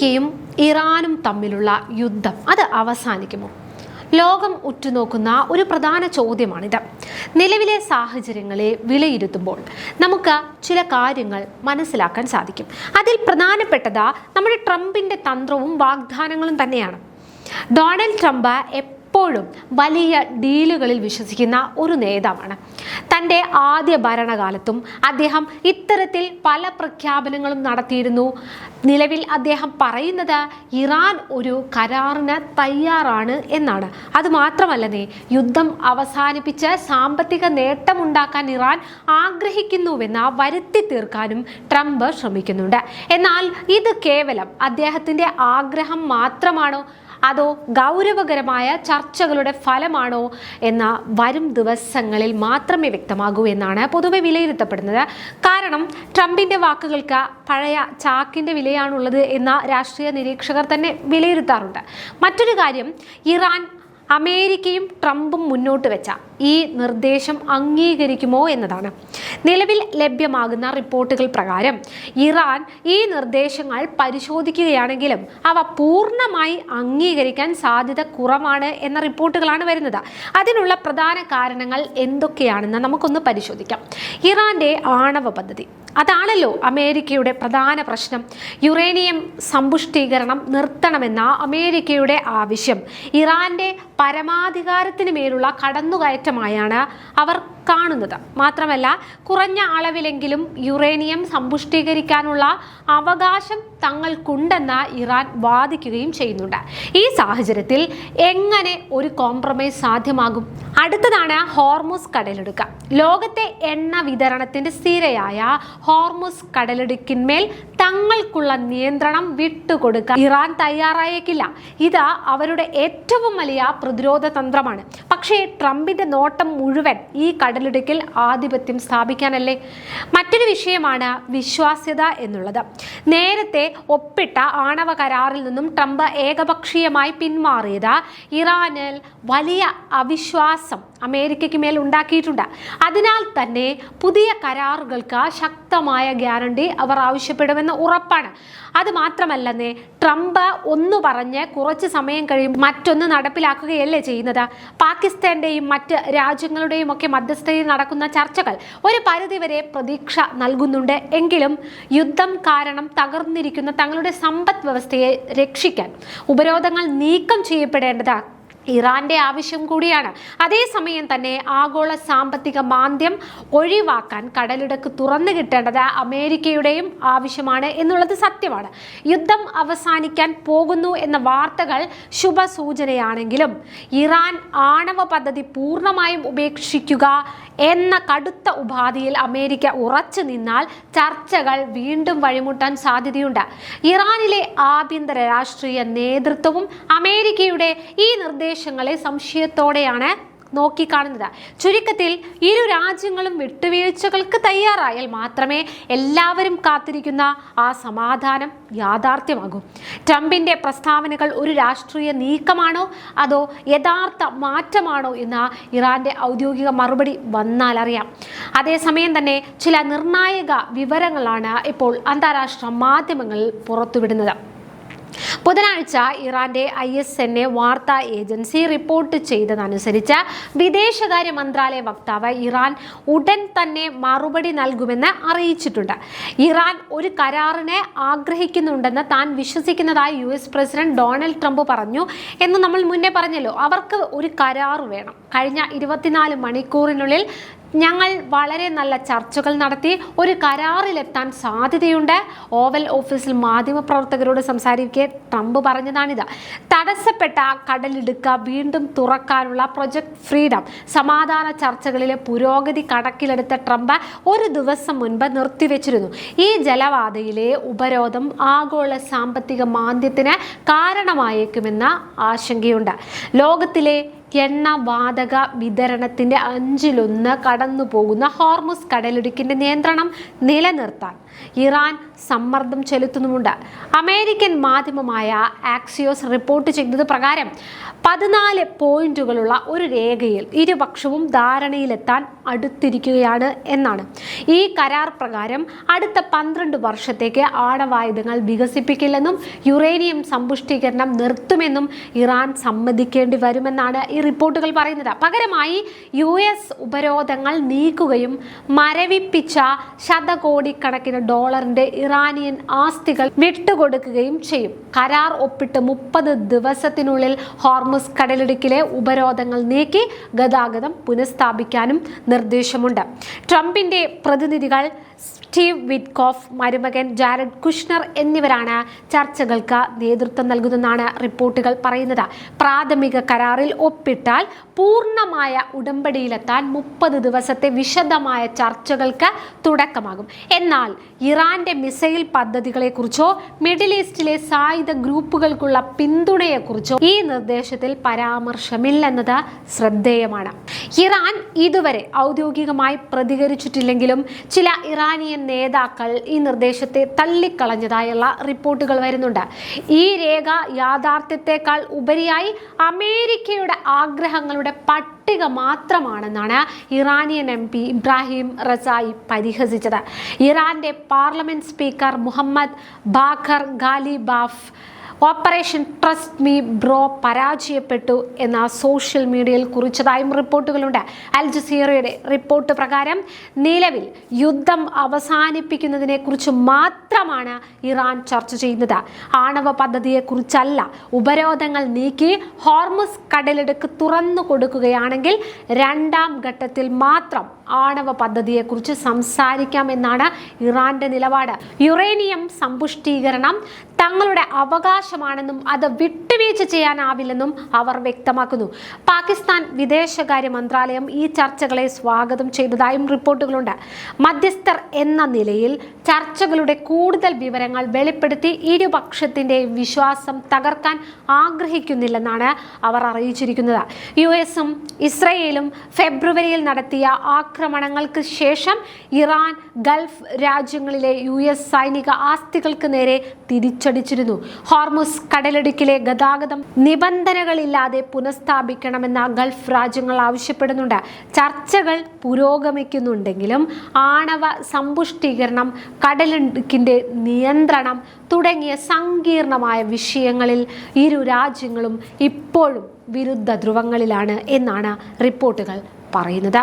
അമേരിക്കയും ഇറാനും തമ്മിലുള്ള യുദ്ധം അത് അവസാനിക്കുമോ? ലോകം ഉറ്റുനോക്കുന്ന ഒരു പ്രധാന ചോദ്യമാണിത്. നിലവിലെ സാഹചര്യങ്ങളെ വിലയിരുത്തുമ്പോൾ നമുക്ക് ചില കാര്യങ്ങൾ മനസ്സിലാക്കാൻ സാധിക്കും. അതിൽ പ്രധാനപ്പെട്ടത് നമ്മുടെ ട്രംപിന്റെ തന്ത്രവും വാഗ്ദാനങ്ങളും തന്നെയാണ്. ഡൊണാൾഡ് ട്രംപ് എപ്പോഴും വലിയ ഡീലുകളിൽ വിശ്വസിക്കുന്ന ഒരു നേതാവാണ്. തൻ്റെ ആദ്യ ഭരണകാലത്തും അദ്ദേഹം ഇത്തരത്തിൽ പല പ്രഖ്യാപനങ്ങളും നടത്തിയിരുന്നു. നിലവിൽ അദ്ദേഹം പറയുന്നത് ഇറാൻ ഒരു കരാറിന് തയ്യാറാണ് എന്നാണ്. അതുമാത്രമല്ലേ, യുദ്ധം അവസാനിപ്പിച്ച് സാമ്പത്തിക നേട്ടമുണ്ടാക്കാൻ ഇറാൻ ആഗ്രഹിക്കുന്നുവെന്ന് വരുത്തി തീർക്കാനും ട്രംപ് ശ്രമിക്കുന്നുണ്ട്. എന്നാൽ ഇത് കേവലം അദ്ദേഹത്തിൻ്റെ ആഗ്രഹം മാത്രമാണോ, അതോ ഗൗരവകരമായ ചർച്ചകളുടെ ഫലമാണോ എന്ന വരും ദിവസങ്ങളിൽ മാത്രമേ വ്യക്തമാകൂ എന്നാണ് പൊതുവെ വിലയിരുത്തപ്പെടുന്നത്. കാരണം ട്രംപിന്റെ വാക്കുകൾക്ക് പഴയ ചാക്കിന്റെ വിലയാണുള്ളത് എന്ന രാഷ്ട്രീയ നിരീക്ഷകർ തന്നെ വിലയിരുത്താറുണ്ട്. മറ്റൊരു കാര്യം, ഇറാൻ അമേരിക്കയും ട്രംപും മുന്നോട്ട് വെച്ച ഈ നിർദ്ദേശം അംഗീകരിക്കുമോ എന്നതാണ്. നിലവിൽ ലഭ്യമാകുന്ന റിപ്പോർട്ടുകൾ പ്രകാരം ഇറാൻ ഈ നിർദ്ദേശങ്ങൾ പരിശോധിക്കുകയാണെങ്കിലും അവ പൂർണ്ണമായി അംഗീകരിക്കാൻ സാധ്യത കുറവാണ് എന്ന റിപ്പോർട്ടുകളാണ് വരുന്നത്. അതിനുള്ള പ്രധാന കാരണങ്ങൾ എന്തൊക്കെയാണെന്ന് നമുക്കൊന്ന് പരിശോധിക്കാം. ഇറാന്റെ ആണവ പദ്ധതി, അതാണല്ലോ അമേരിക്കയുടെ പ്രധാന പ്രശ്നം. യുറേനിയം സമ്പുഷ്ടീകരണം നിർത്തണമെന്ന അമേരിക്കയുടെ ആവശ്യം ഇറാന്റെ പരമാധികാരത്തിന് മേലുള്ള കടന്നുകയറ്റമായാണ് അവർ കാണുന്നത്. മാത്രമല്ല, കുറഞ്ഞ അളവിലെങ്കിലും യുറേനിയം സമ്പുഷ്ടീകരിക്കാനുള്ള അവകാശം തങ്ങൾക്കുണ്ടെന്ന് ഇറാൻ വാദിക്കുകയും ചെയ്യുന്നുണ്ട്. ഈ സാഹചര്യത്തിൽ എങ്ങനെ ഒരു കോംപ്രമൈസ് സാധ്യമാകും? അടുത്തതാണ് ഹോർമുസ് കടലിടുക്ക്. ലോകത്തെ എണ്ണ വിതരണത്തിന്റെ സ്ഥിരയായ ഹോർമുസ് കടലിടുക്കിന്മേൽ തങ്ങൾക്കുള്ള നിയന്ത്രണം വിട്ടുകൊടുക്കാൻ ഇറാൻ തയ്യാറായേക്കില്ല. ഇത് അവരുടെ ഏറ്റവും വലിയ പ്രതിരോധ തന്ത്രമാണ്. പക്ഷേ ട്രംപിന്റെ നോട്ടം മുഴുവൻ ഈ കടലിടുക്കിൽ ആധിപത്യം സ്ഥാപിക്കാനല്ലേ? മറ്റൊരു വിഷയമാണ് വിശ്വാസ്യത എന്നുള്ളത്. നേരത്തെ ഒപ്പിട്ട ആണവ കരാറിൽ നിന്നും ട്രംപ് ഏകപക്ഷീയമായി പിന്മാറിയത് ഇറാനിൽ വലിയ അവിശ്വാസം അമേരിക്കയ്ക്ക് മേൽ ഉണ്ടാക്കിയിട്ടുണ്ട്. അതിനാൽ തന്നെ പുതിയ കരാറുകൾക്ക് ശക്തമായ ഗ്യാരണ്ടി അവർ ആവശ്യപ്പെടുമെന്ന് ഉറപ്പാണ്. അത് മാത്രമല്ലെന്നേ, ട്രംപ് ഒന്ന് പറഞ്ഞ് കുറച്ച് സമയം കഴിയുമ്പോൾ മറ്റൊന്ന് നടപ്പിലാക്കുകയല്ലേ ചെയ്യുന്നത്. പാകിസ്ഥാന്റെയും മറ്റ് രാജ്യങ്ങളുടെയും ഒക്കെ മധ്യസ്ഥതയിൽ നടക്കുന്ന ചർച്ചകൾ ഒരു പരിധിവരെ പ്രതീക്ഷ നൽകുന്നുണ്ട്. എങ്കിലും യുദ്ധം കാരണം തകർന്നിരിക്കുന്ന തങ്ങളുടെ സമ്പദ് വ്യവസ്ഥയെ രക്ഷിക്കാൻ ഉപരോധങ്ങൾ നീക്കം ചെയ്യപ്പെടേണ്ടത് ഇറാന്റെ ആവശ്യം കൂടിയാണ്. അതേസമയം തന്നെ ആഗോള സാമ്പത്തിക മാന്ദ്യം ഒഴിവാക്കാൻ കടലിടുക്ക് തുറന്നു കിട്ടേണ്ടത് അമേരിക്കയുടെയും ആവശ്യമാണ് എന്നുള്ളത് സത്യമാണ്. യുദ്ധം അവസാനിക്കാൻ പോകുന്നു എന്ന വാർത്തകൾ ശുഭസൂചനയാണെങ്കിലും ഇറാൻ ആണവ പദ്ധതി പൂർണ്ണമായും ഉപേക്ഷിക്കുക എന്ന കടുത്ത ഉപാധിയിൽ അമേരിക്ക ഉറച്ചു നിന്നാൽ ചർച്ചകൾ വീണ്ടും വഴിമുട്ടാൻ സാധ്യതയുണ്ട്. ഇറാനിലെ ആഭ്യന്തര രാഷ്ട്രീയ നേതൃത്വവും അമേരിക്കയുടെ ഈ നിർദ്ദേശങ്ങളെ സംശയത്തോടെയാണ് നോക്കിക്കാണുന്നത്. ചുരുക്കത്തിൽ ഇരു രാജ്യങ്ങളും വിട്ടുവീഴ്ചകൾക്ക് തയ്യാറായാൽ മാത്രമേ എല്ലാവരും കാത്തിരിക്കുന്ന ആ സമാധാനം യാഥാർത്ഥ്യമാകൂ. ട്രംപിന്റെ പ്രസ്താവനകൾ ഒരു രാഷ്ട്രീയ നീക്കമാണോ അതോ യഥാർത്ഥ മാറ്റമാണോ എന്ന ഇറാന്റെ ഔദ്യോഗിക മറുപടി വന്നാൽ അറിയാം. അതേസമയം തന്നെ ചില നിർണായക വിവരങ്ങളാണ് ഇപ്പോൾ അന്താരാഷ്ട്ര മാധ്യമങ്ങൾ പുറത്തുവിടുന്നത്. ബുധനാഴ്ച ഇറാന്റെ ISNA വാർത്താ ഏജൻസി റിപ്പോർട്ട് ചെയ്തതനുസരിച്ച് വിദേശകാര്യ മന്ത്രാലയ വക്താവ് ഇറാൻ ഉടൻ തന്നെ മറുപടി നൽകുമെന്ന് അറിയിച്ചിട്ടുണ്ട്. ഇറാൻ ഒരു കരാറിനെ ആഗ്രഹിക്കുന്നുണ്ടെന്ന് താൻ വിശ്വസിക്കുന്നതായി US പ്രസിഡന്റ് ഡൊണാൾഡ് ട്രംപ് പറഞ്ഞു എന്ന് നമ്മൾ മുന്നേ പറഞ്ഞല്ലോ. അവർക്ക് ഒരു കരാർ വേണം. കഴിഞ്ഞ 24 മണിക്കൂറിനുള്ളിൽ ഞങ്ങൾ വളരെ നല്ല ചർച്ചകൾ നടത്തി ഒരു കരാറിലെത്താൻ സാധ്യതയുണ്ട്. ഓവൽ ഓഫീസിൽ മാധ്യമപ്രവർത്തകരോട് സംസാരിക്കെ ട്രംപ് പറഞ്ഞതാണിത്. തടസ്സപ്പെട്ട കടലിടുക്ക് വീണ്ടും തുറക്കാനുള്ള പ്രൊജക്ട് ഫ്രീഡം സമാധാന ചർച്ചകളിലെ പുരോഗതി കണക്കിലെടുത്ത ട്രംപ് ഒരു ദിവസം മുൻപ് നിർത്തിവെച്ചിരുന്നു. ഈ ജലപാതയിലെ ഉപരോധം ആഗോള സാമ്പത്തിക മാന്ദ്യത്തിന് കാരണമായേക്കുമെന്ന ആശങ്കയുണ്ട്. ലോകത്തിലെ എണ്ണവാതക വിതരണത്തിന്റെ 1/5 കടന്നു പോകുന്ന ഹോർമുസ് കടലിടുക്കിന്റെ നിയന്ത്രണം നിലനിർത്താൻ ഇറാൻ സമ്മർദ്ദം ചെലുത്തുന്നുമുണ്ട്. അമേരിക്കൻ മാധ്യമമായ ആക്സിയോസ് റിപ്പോർട്ട് ചെയ്തത് പ്രകാരം 14 പോയിന്റുകളുള്ള ഒരു രേഖയിൽ ഇരുപക്ഷവും ധാരണയിലെത്താൻ അടുത്തിരിക്കുകയാണ് എന്നാണ്. ഈ കരാർ പ്രകാരം അടുത്ത 12 വർഷത്തേക്ക് ആണവായുധങ്ങൾ വികസിപ്പിക്കില്ലെന്നും യുറേനിയം സമ്പുഷ്ടീകരണം നിർത്തുമെന്നും ഇറാൻ സമ്മതിക്കേണ്ടി വരുമെന്നാണ് ഈ റിപ്പോർട്ടുകൾ പറയുന്നത്. പകരമായി US ഉപരോധങ്ങൾ നീക്കുകയും മരവിപ്പിച്ച ശതകോടിക്കണക്കിന് ഡോളറിന്റെ ഇറാനിയൻ ആസ്തികൾ വിട്ടുകൊടുക്കുകയും ചെയ്യും. കരാർ ഒപ്പിട്ട് 30 ദിവസത്തിനുള്ളിൽ ഹോർമുസ് കടലിടുക്കിലെ ഉപരോധങ്ങൾ നീക്കി ഗതാഗതം പുനഃസ്ഥാപിക്കാനും നിർദ്ദേശമുണ്ട്. ട്രംപിന്റെ പ്രതിനിധികൾ സ്റ്റീവ് വിറ്റ്കോഫ്, മരുമകൻ ജാരഡ് കുഷ്നർ എന്നിവരാണ് ചർച്ചകൾക്ക് നേതൃത്വം നൽകുന്നതെന്നാണ് റിപ്പോർട്ടുകൾ പറയുന്നത്. പ്രാഥമിക കരാറിൽ ഒപ്പിട്ടാൽ പൂർണ്ണമായ ഉടമ്പടിയിലെത്താൻ 30 ദിവസത്തെ വിശദമായ ചർച്ചകൾക്ക് തുടക്കമാകും. എന്നാൽ ഇറാന്റെ മിസൈൽ പദ്ധതികളെക്കുറിച്ചോ മിഡിൽ ഈസ്റ്റിലെ സായുധ ഗ്രൂപ്പുകൾക്കുള്ള പിന്തുണയെക്കുറിച്ചോ ഈ നിർദ്ദേശത്തിൽ പരാമർശമില്ലെന്നത് ശ്രദ്ധേയമാണ്. ഇറാൻ ഇതുവരെ ഔദ്യോഗികമായി പ്രതികരിച്ചിട്ടില്ലെങ്കിലും ചില ഇറാനിയൻ നേതാക്കൾ ഈ നിർദ്ദേശത്തെ തള്ളിക്കളഞ്ഞതായുള്ള റിപ്പോർട്ടുകൾ വരുന്നുണ്ട്. ഈ രേഖ യാഥാർത്ഥ്യത്തെക്കാൾ ഉപരിയായി അമേരിക്കയുടെ ആഗ്രഹങ്ങളുടെ പട്ടിക മാത്രമാണെന്നാണ് ഇറാനിയൻ MP ഇബ്രാഹിം റസായി പരിഹസിച്ചത്. ഇറാന്റെ parliament speaker Mohammad Bagher Ghalibaf operation trust me bro പരാജയപ്പെട്ടു എന്ന സോഷ്യൽ മീഡിയയിൽ കുറിച്ചതായും റിപ്പോർട്ടുകളുണ്ട്. അൽ ജസീറയുടെ റിപ്പോർട്ട് പ്രകാരം നിലവിൽ യുദ്ധം അവസാനിപ്പിക്കുന്നതിനെ കുറിച്ച് മാത്രമാണ് ഇറാൻ ചർച്ച ചെയ്യുന്നത്. ആണവ പദ്ധതിയെക്കുറിച്ചല്ല. ഉപരോധങ്ങൾ നീക്കി ഹോർമുസ് കടലിടുക്ക് തുറന്നു കൊടുക്കുകയാണെങ്കിൽ 2ാം ഘട്ടത്തിൽ മാത്രം ആണവ പദ്ധതിയെക്കുറിച്ച് സംസാരിക്കാമെന്നാണ് ഇറാന്റെ നിലപാട്. യുറേനിയം സമ്പുഷ്ടീകരണം തങ്ങളുടെ അവകാശമാണെന്നും അത് വിട്ടുവീഴ്ച ചെയ്യാനാവില്ലെന്നും അവർ വ്യക്തമാക്കുന്നു. പാകിസ്ഥാൻ വിദേശകാര്യ മന്ത്രാലയം ഈ ചർച്ചകളെ സ്വാഗതം ചെയ്തതായും റിപ്പോർട്ടുകളുണ്ട്. മധ്യസ്ഥർ എന്ന നിലയിൽ ചർച്ചകളുടെ കൂടുതൽ വിവരങ്ങൾ വെളിപ്പെടുത്തി ഇരുപക്ഷത്തിന്റെ വിശ്വാസം തകർക്കാൻ ആഗ്രഹിക്കുന്നില്ലെന്നാണ് അവർ അറിയിച്ചിരിക്കുന്നത്. US-ഉം ഇസ്രയേലും ഫെബ്രുവരിയിൽ നടത്തിയ ആക്രമണങ്ങൾക്ക് ശേഷം ഇറാൻ ഗൾഫ് രാജ്യങ്ങളിലെ US സൈനിക ആസ്തികൾക്ക് നേരെ തിരിച്ചടിച്ചിരുന്നു. ഹോർമുസ് കടലിടുക്കിലെ ഗതാഗതം നിബന്ധനകളില്ലാതെ പുനഃസ്ഥാപിക്കണമെന്ന ഗൾഫ് രാജ്യങ്ങൾ ആവശ്യപ്പെടുന്നുണ്ട്. ചർച്ചകൾ പുരോഗമിക്കുന്നുണ്ടെങ്കിലും ആണവ സമ്പുഷ്ടീകരണം, കടലിടുക്കിന്റെ നിയന്ത്രണം തുടങ്ങിയ സങ്കീർണമായ വിഷയങ്ങളിൽ ഇരു രാജ്യങ്ങളും ഇപ്പോഴും വിരുദ്ധ ധ്രുവങ്ങളിലാണ് എന്നാണ് റിപ്പോർട്ടുകൾ പറയുന്നത്.